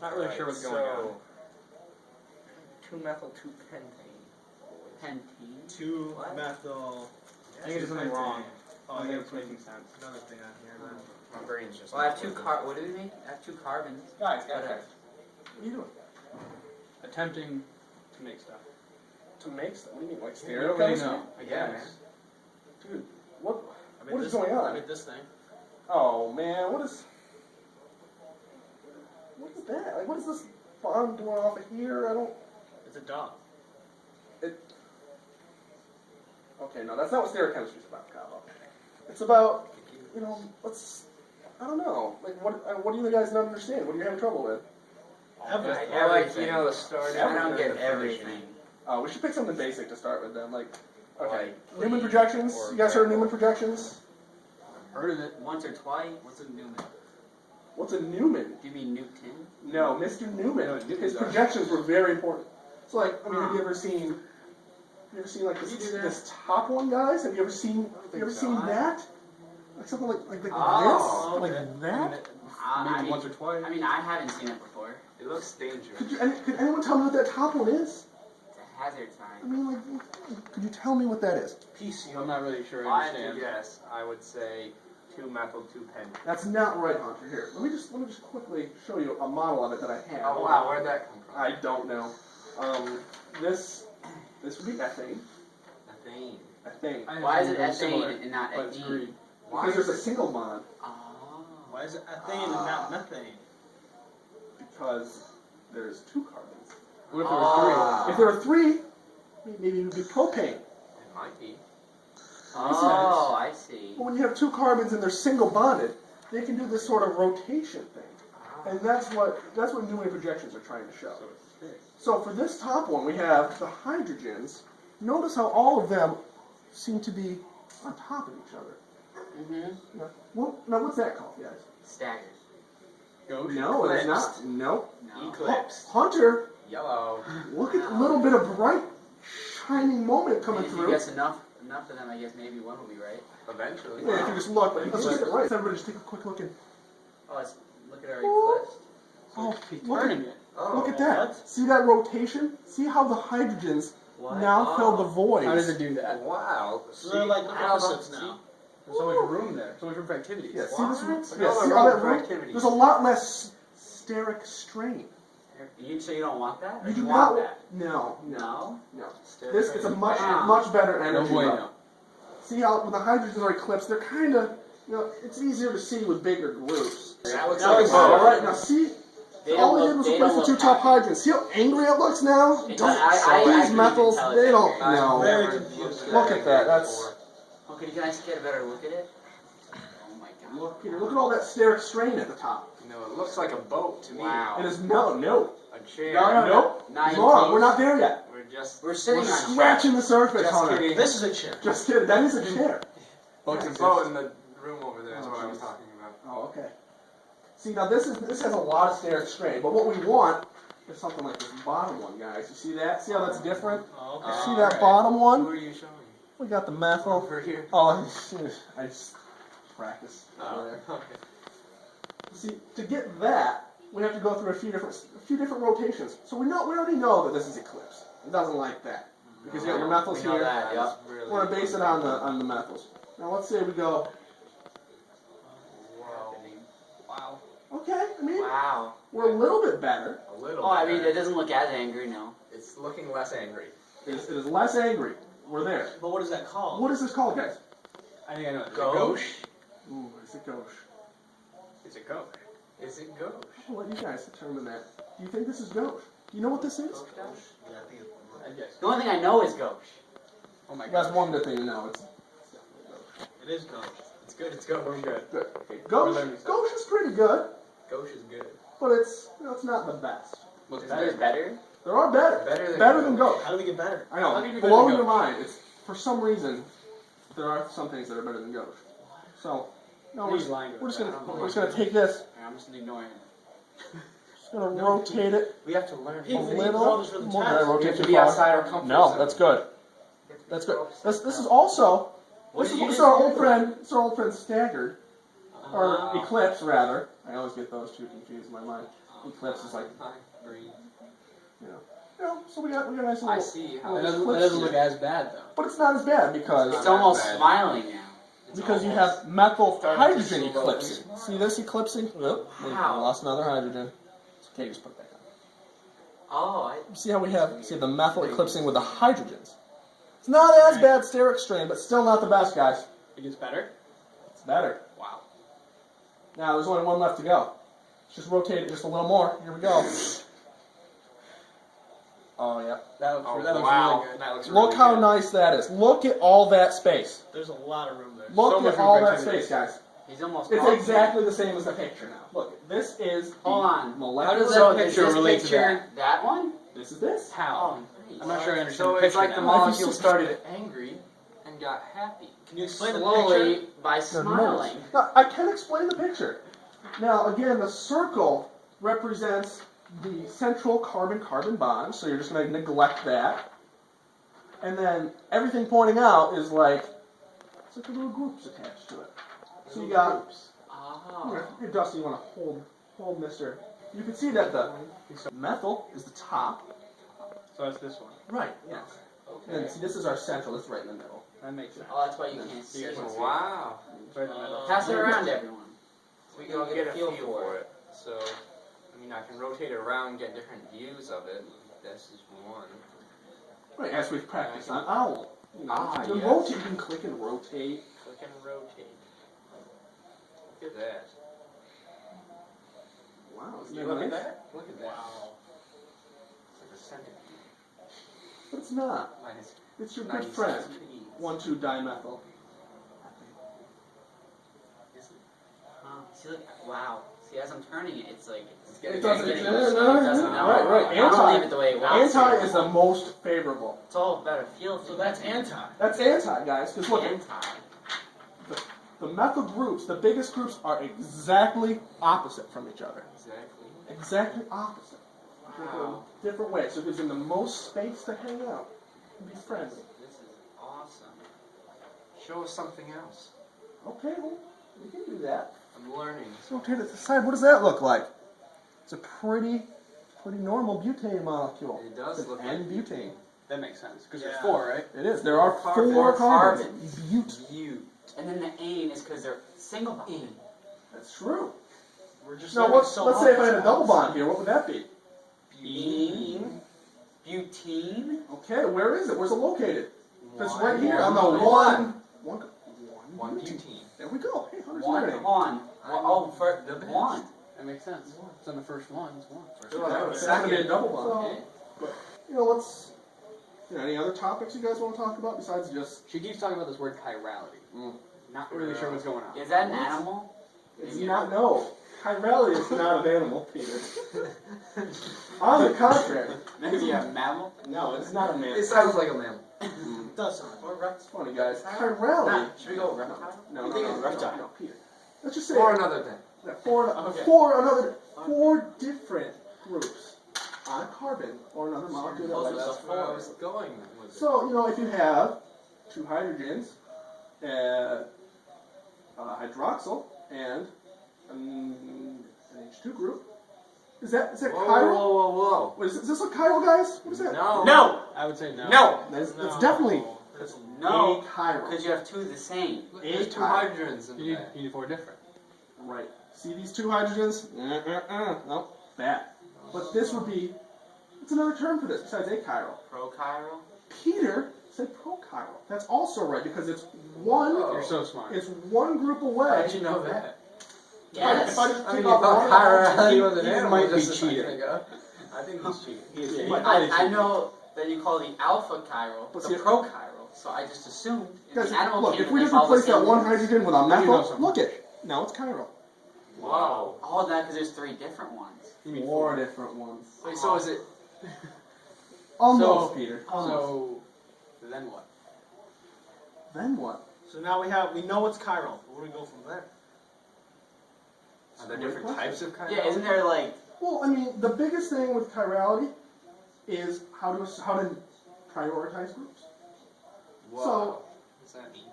Not really sure what's going on. 2-methyl-2-pentane. Pentene. 2-methyl. I think it's something wrong. Oh, I I think got it's making sense. another thing on here then. My brain's just. Well, I have what do we make? I have 2 carbons. Guys, What guys. else? What are you doing? Attempting to make stuff. To make stuff? What do you mean, like You don't really stereochemistry? know. I guess. Dude, what I made is this going on? I made this thing. Oh man, what is that? Like, what is this bomb doing off of here? I don't. It's a dog. Okay, no, that's not what stereochemistry is about, Kyle. It's about, I don't know. Like, what do you guys not understand? What are you having trouble with? Everything. I like, the start. I don't Everything. get everything. We should pick something basic to start with then. Like, okay, Like Newman projections. You guys heard of Newman projections? Heard of it? Once or twice. What's a Newman? What's a Newman? Do you mean Newton? No, Mr. Newman. No, Newton's His are- projections were very important. So, like, I mean, have you ever seen like this top one, guys? Have you ever seen that? Like something like Oh, this, okay. like that. Maybe once or twice. I mean, I haven't seen it before. It looks dangerous. Could anyone tell me what that top one is? It's a hazard I sign. mean, like, could you tell me what that is? I'm not really sure If I I had to understand. guess, I would say 2-methyl-2-pentane. That's not right, Hunter. Here, let me just quickly show you a model of it that I have. Oh wow, where'd that come from? I don't know. This would be ethane. Methane. Ethane. I have Why is it something similar, ethane and not but it's ethene? green. Because there's a single bond. Oh. Why is it ethane and not methane? Because there's 2 carbons. What if there were Ah. If there were 3, maybe it would be propane. It might be. Oh, I see. But when you have 2 carbons and they're single bonded, they can do this sort of rotation thing. And that's what Newman projections are trying to show. So for this top one, we have the hydrogens. Notice how all of them seem to be on top of each other. Mm-hmm. Now what's that called, guys? Staggered. Gauche? No, it's Eclipsed. not. Nope. No. Eclipse. Hunter, Yellow. look at a little bit of bright, shining moment coming If you through. guess enough of them, I guess maybe one will be right. Eventually. Yeah, if you just look, let's just get it right. Everybody just take a quick look and Oh, look at our eclipse. He's look turning at, it. Oh, look at that. See that rotation? See how the hydrogens What? now fill the voids. How does it do that? Wow. So they're like I don't know. opposites now. There's so much room there. So much room for activities. Yeah, see What? this? Look Yeah, at all see the all room that for room? activities. There's a lot less steric strain. So you don't want that? Or You do want not. that? No. No? This is a much Ah. much better No energy bueno. level. See how when the hydrogens are eclipsed, they're kind of, it's easier to see with bigger groups. That looks No, like it's a All boat. right, now see, They all don't we look, did was they replace don't the 2 look top happy. hydrogens. See how angry it looks now? It Don't does. I these actually metals, can tell they it's don't angry. know. Very Never confused. looked Look at angry that, that's- before. Okay, can I just get a better look at it? Oh my god. Look here, look at all that steric strain at the top. No, it looks like a boat to me. Wow. It is no. A chair. Nope. Not Hold on, even we're not close. there yet. We're just. We're We're sitting on a scratching the surface, Just Hunter. kidding. This is a chair. Just kidding, that is a chair. Boats There's a exist. boat in the room over there is Oh, what I was jeez. talking about. Oh, okay. See, now this has a lot of steric strain, but what we want is something like this bottom one, guys. You see that? See how that's different? Oh, You okay. see that bottom Who one? are you showing? We got the methyl. Over here. Oh, I just practice over Oh, there. okay. See, to get that, we have to go through a few different rotations. So we already know that this is eclipse. It doesn't like that because you got your methyls We know here. that, yeah. Really We're gonna base it on the methyls. Now let's say we go. Whoa. Wow. Okay, I mean Wow. we're a little bit better. A little Oh, I mean, better. it doesn't look as angry, no. It's looking less angry. It is less angry. We're there. But what is that called? What is this called, guys? I think I know it. Gauche? Ooh, it's a gauche. Is it gauche? Is it gauche? I'll let you guys determine that. Do you think this is gauche? Do you know what this is? Yeah, I think I guess. The only thing I know is gauche. Oh my That's god. one good thing to know. It's it is gauche. It's good. It's gauche. We're good. good. We're Gauche, learning stuff. gauche is pretty good, Gauche is good. but it's not the best. What's Is there better? There are better. Better than gauche. How do we get better? I How know. do you do better Blow than your gauche? mind. It's for some reason there are some things that are better than gauche. So no, we're He's just, lying to we're us. just I don't know. gonna take this. I'm just ignoring it. Just gonna rotate it We have to learn. a He throw little this for the more. test. Did I We rotate have to too be far? outside our comfort No, zone. that's good. That's good. This is also What this did you is just our do? old friend. It's our old friend Staggered or Eclipse rather. I always get those two confused in my mind. Eclipse is like, green. so we got a nice I little. see how That it doesn't, eclipse that doesn't here. look as bad though. But it's not as bad because It's almost bad. smiling now. It's because you almost- have methyl Starting hydrogen to slow eclipsing. See this eclipsing? Oop, we Wow. lost another hydrogen. It's okay, just put it back on. Oh, See how we have the methyl eclipsing with the hydrogens. It's not as bad steric strain, but still not the best, guys. It gets better? It's better. Wow. Now there's only one left to go. Let's just rotate it just a little more. Here we go. Oh yeah. That looks, Oh, that looks wow. really good. That looks Look really how good. nice that is. Look at all that space. There's a lot of room there. Look So much at all room for that activity. space, guys. he's almost. It's confident. exactly the same as the picture now. Look, this is the Hold on. molecular. How does So that is picture this relate to picture that one? This is this. How? Oh, nice. I'm not sure I understand So the it's picture like the now. molecule started angry and got happy. Can you explain the Slowly picture? by smiling. Now, I can explain the picture. Now, again, the circle represents the central carbon-carbon bond, so you're just going to neglect that. And then everything pointing out is like, it's like the little groups attached to it. So you got, Oh. here, Dusty, you want to hold Mr. You can see that the methyl is the top. So that's this one. Right, yes. And then, see, this is our central, it's right in the middle. That makes sense. Oh, that's why you can't see You it. guys can see Wow. It's right in the middle. Pass it around to everyone. We can all get a feel for it. So, I mean, I can rotate it around and get different views of it. This is one. Right, as we've practiced on OWL. You know, Ah, you can yes. rotate, you can click and rotate. Click and rotate. Look at that. Wow, isn't You that look nice? at that? Look at that. Wow. It's like a centipede. But it's not. Minus It's your good 96 friend. centipedes. 1,2-dimethyl. Huh. See, look, wow. See, as I'm turning it, it's like It doesn't. getting- No, it no, doesn't no. know. Right, right. I don't leave it the way it was. Anti is the most favorable. It's all about a feel. So that's anti. That's anti, guys. Because look, Anti. the methyl groups, the biggest groups, are exactly opposite from each other. Exactly. Exactly opposite. Wow. Different ways. So it gives them the most space to hang out and be friendly. This is awesome. Show us something else. Okay, well, we can do that. I'm learning. Let's rotate it to the side. What does that look like? It's a pretty normal butane molecule. It does It's look an like N-butane. That makes sense. Because Yeah. there's 4, right? It is. There are Carbon. four Carbon. carbons. Bute. You. And then the ain is because they're single bond. That's true. We're just Now, learning let's so say if I much. had a double bond here, what would that be? Butene. Butene. Okay, where is it? Where's it located? It's One. right here on the One. one One butane. butene. There we go. Hey, Hunter's One. learning. One. Oh, for The best. one. That makes sense. It's on the first one. It's 1. First Sure. one. Yeah, it's not gonna be a double bond. Okay. Let's. Any other topics you guys want to talk about besides just? She keeps talking about this word chirality. Mm. Not really sure what's going on. Is that an animal? It's not no. Chirality is not an animal, Peter. On the contrary. Maybe a mammal? No, it's not a man. It sounds like a mammal. It does sound. Or reptile? It's funny, guys. Chirality. Should we go reptile? No, You no, think no, it's no, reptile? no, Peter. Let's just say For another day. yeah, Okay. four different groups on a carbon or another molecule. that Those likes- are That's where I was going with it. So if you have two hydrogens, hydroxyl, and an H2 group, is that Whoa, chiral? whoa, whoa, Wait, is this a chiral, guys? What is whoa. that? No. No! I would say no. No. That's No. definitely No. a chiral. Because you have two of the same. There's two hydrogens in You there. need 4 different. Right. See these two hydrogens? Nope. Bad. But this would be. What's another term for this besides achiral? Prochiral? Peter said prochiral. That's also right because it's one. Oh. You're so smart. It's one group away. How'd you know that? Yes. If I just I mean, take you off thought one chirality was an he animal. might be just a second cheating. ago. I think he's cheating. Yeah, might I know that you call the alpha chiral But the see- prochiral, so I just assumed in Guys, the animal look, if kingdom we they just follow the replace that same one rules. hydrogen with a you know methyl, something. look it. Now it's chiral. Wow. All that because there's 3 different ones. You mean Four 4. different ones. Wait, so is it? Almost, So- Peter. So, then what? Then what? So now we know it's chiral. Where do we go from there? Are there different types of chirality? Yeah, isn't there like Well, I mean, the biggest thing with chirality is how to prioritize groups. Whoa. So- what does that mean?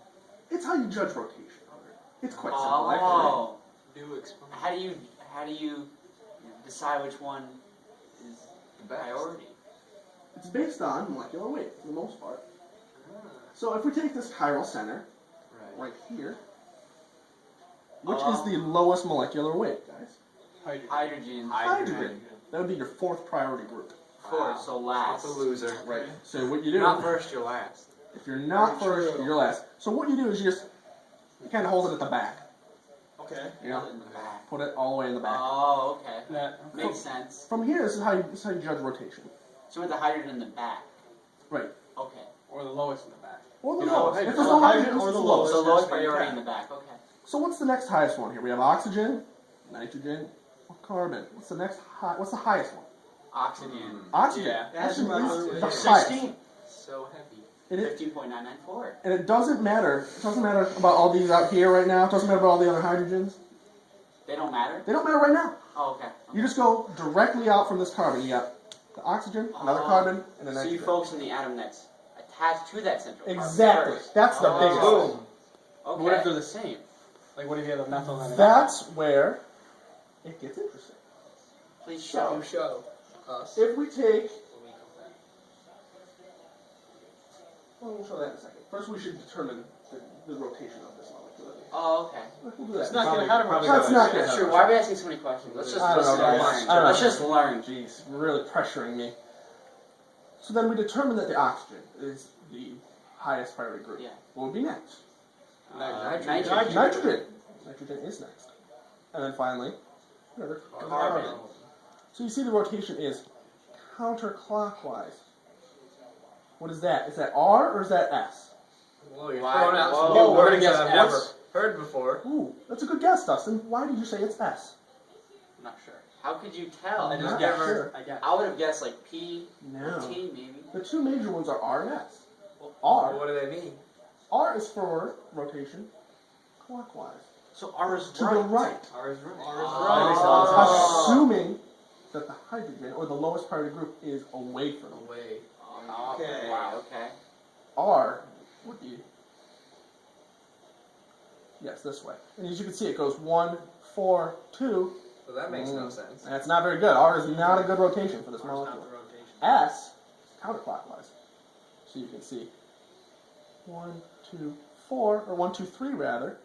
It's how you judge rotation. It's quite simple. Actually. oh Do explain. how how do you decide which one is The best. priority? It's based on molecular weight, for the most part. So if we take this chiral center, Right. right here, which is the lowest molecular weight, guys? Hydrogen. Hydrogen. That would be your fourth priority group. Fourth, so last. That's a loser. Right. So what you do, You're not first, you're last. if you're not Very first, true. you're last. So what you do is you just kind of hold it at the back. Okay. You know, In the back. put it all the way in the back. Oh, okay. That, Makes sense. From here, this is how you judge rotation. So with the hydrogen in the back. Right. Okay. or the lowest in the back. Or the You know, lowest. If hydrogen. there's no Hydrogen hydrogen, or it's the the lowest. So lowest. lowest has to be priority attacked. in the back. Okay. So what's the next highest one here? We have oxygen, nitrogen, or carbon. What's the next high? What's the highest one? Oxygen. Oxygen. Yeah. That's Oxygen about is the highest. 16. So heavy. It is, 15.994. and it doesn't matter. It doesn't matter about all these out here right now. It doesn't matter about all the other hydrogens. They don't matter? They don't matter right now. Oh, okay. You just go directly out from this carbon. You got the oxygen, another Oh. carbon, and the So you nitrogen. focus on the atom that's attached to that central carbon Exactly. first. That's the Oh. biggest. Boom. But what if Okay. they're the same? Like, what if you have a methyl and an That's where it gets interesting. Please So- show. show us. If we take, well, we'll show that in a second. First, we should determine the rotation of this molecule. Oh, okay. We'll do that. It's not going to have Probably That's not That's good. true. Why are we asking so many questions? Let's just I don't listen know, and guys. learn. I don't Let's know. just learn. Jeez, you're really pressuring me. So then we determine that the oxygen is the highest priority group. Yeah. What would be next? Nitrogen. Nitrogen. Nitrogen is next. And then finally, another Carbon. So you see the rotation is counterclockwise. What is that? Is that R or is that S? Whoa, you're Why- throwing out whoa, some we're new gonna words guess that I've never S. heard before. Ooh, that's a good guess, Dustin. Why did you say it's S? I'm not sure. How could you tell? I just Not guess. sure. I guess. I would have guessed like P No. or T maybe. The two major ones are R and S. What R. do they mean? R is for rotation clockwise. So R is To right. the right. R is right. R is Oh. Assuming that the hydrogen or the lowest priority group is away from it. Away. Okay. Wow. Okay. R would be, yes, this way. And as you can see, it goes 1, 4, 2. So that makes no sense. That's not very good. R is not a good rotation for this R is not molecule. the rotation. S is counterclockwise. So you can see 1, 2, 4, or 1, 2, 3 rather.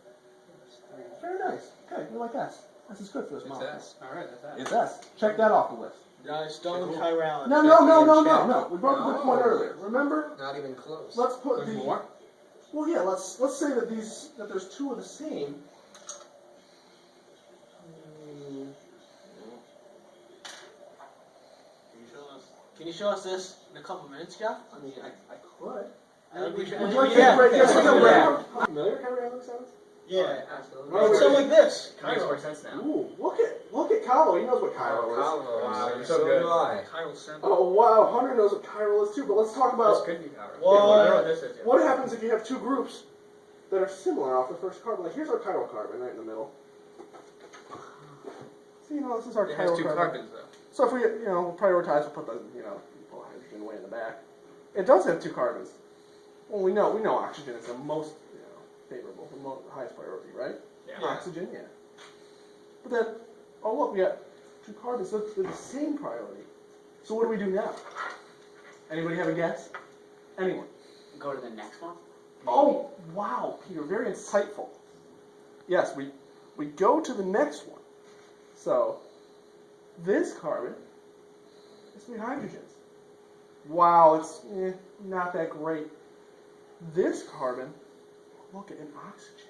Very nice. Okay, we like S. S is good for this It's molecule. S. Alright, that's that. It's S. Check that off the list. Guys, don't chirality. No. We brought up a good point earlier. Remember? Not even close. Let's put There's the. more? Well, yeah. Let's say that there's two of the same. Can you show us this in a couple minutes, Jeff? I mean, I could. I think we should. Would you like to Yeah. break this? Yeah. Familiar chiralic sounds? Yeah. Absolutely. Well, It's something like this. Makes more sense now. Ooh, look at Kyle. He knows what chiral is. Wow, you're so good. Chiral center. Oh wow, Hunter knows what chiral is too. But let's talk about could be power. What? what happens if you have two groups that are similar off the first carbon. Like here's our chiral carbon right in the middle. See, this is our It has chiral two carbon. carbons though. So if we, prioritize, we'll put the, pull hydrogen way in the back. It does have two carbons. Well, we know oxygen is the most, favorable, the highest priority, right? Yeah. Oxygen, yeah. But then, oh look, we got two carbons. So they're the same priority. So what do we do now? Anybody have a guess? Anyone? Go to the next one. Oh, wow, Peter, very insightful. Yes, we go to the next one. So, this carbon is 3 hydrogens. Wow, it's not that great. This carbon, look at an oxygen.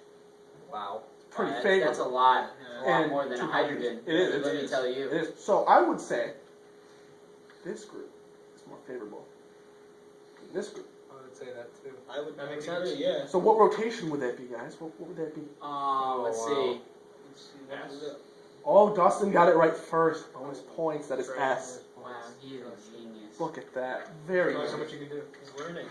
Wow. Pretty That's favorable. a lot. A lot And more than a two hydrogen. It is. Let me tell you. It is. So I would say this group is more favorable than this group. I would say that too. That makes sense. sense. Yeah. So what rotation would that be, guys? What would that be? Let's wow. see. What is it? Oh, Dustin got it right first. Bonus points. That is S. Wow, he is a genius. Look at that. Very Show us nice. how much you can do. He's learning.